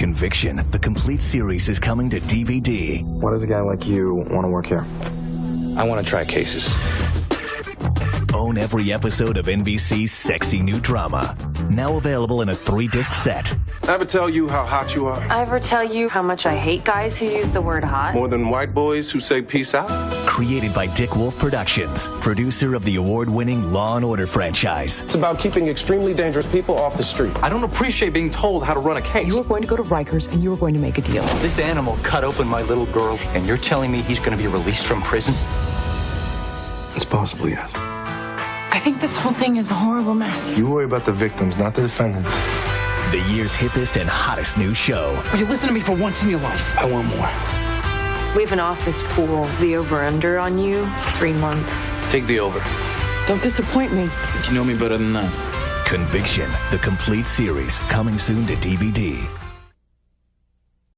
Conviction, the complete series, is coming to DVD. Why does a guy like you want to work here? I want to try cases. Own every episode of NBC's sexy new drama. Now available in a 3-disc set. I ever tell you how hot you are? I ever tell you how much I hate guys who use the word hot? More than white boys who say peace out? Created by Dick Wolf Productions, producer of the award-winning Law & Order franchise. It's about keeping extremely dangerous people off the street. I don't appreciate being told how to run a case. You are going to go to Rikers and you are going to make a deal. This animal cut open my little girl, and you're telling me he's going to be released from prison? It's possible, yes. I think this whole thing is a horrible mess. You worry about the victims, not the defendants. The year's hippest and hottest new show. Will you listen to me for once in your life? I want more. We have an office pool. The over-under on you is 3 months. Take the over. Don't disappoint me. You know me better than that. Conviction, the complete series, coming soon to DVD.